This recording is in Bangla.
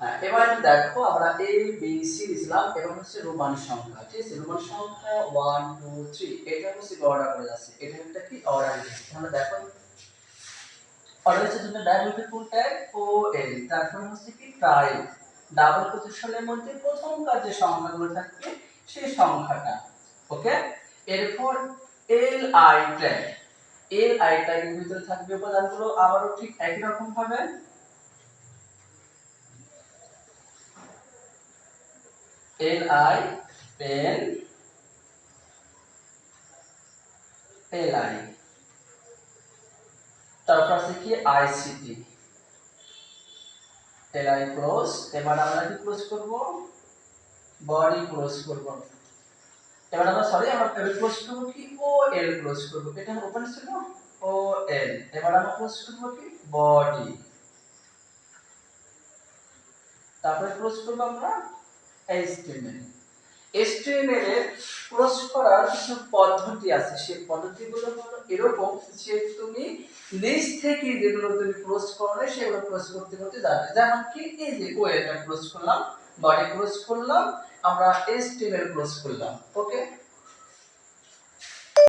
হ্যাঁ, এবার দেখো আমরা এ বি সি দিছিলাম এবং হচ্ছে রোমান সংখ্যা, ঠিক আছে? রোমান সংখ্যা 1 2 3 এটা হচ্ছে অর্ডার করে যাচ্ছে, এটা একটা কি অর্ডার লিস্ট। তাহলে দেখো অর্ডার লিস্টের জন্য ডায়াগোনাল ফুল ট্যাগ ও এল, তারপর হচ্ছে কি ট্রাই ডাবল কোটেশনের মধ্যে প্রথমকার যে সংখ্যাগুলো থাকবে সেই সংখ্যাটা, ওকে। এরপর L I tag, L I ট্যাগের ভিতরে থাকবে উপাদানগুলো আবারও ঠিক একই রকম ভাবে L I pen L I, তারপর আছে কি আইসিটি এল আই ক্লোজ। এবার আমরা কি ক্লোজ করব, বডি ক্লোজ করব। এবার আমরা ক্লোজ করব কি ও এল ক্লোজ করব, এটা ওপেন ছিল ও এল। এবার আমরা ক্লোজ করব কি বডি, তারপরে ক্লোজ করব আমরা এইচটিএমএল। এইচটিএমএল এর ক্লোজ করার কিছু পদ্ধতি আছে, সেই পদ্ধতিগুলো হলো এরকম যে তুমি নিচ থেকে যেগুলো তুমি ক্লোজ করবে সেগুলো ক্লোজ করতে করতে যাবে। যেমন কি এই যে ও এটা ক্লোজ করলাম, বডি ক্লোজ করলাম, আমরা এইচটিএমএল ক্লোজ করলাম, ওকে।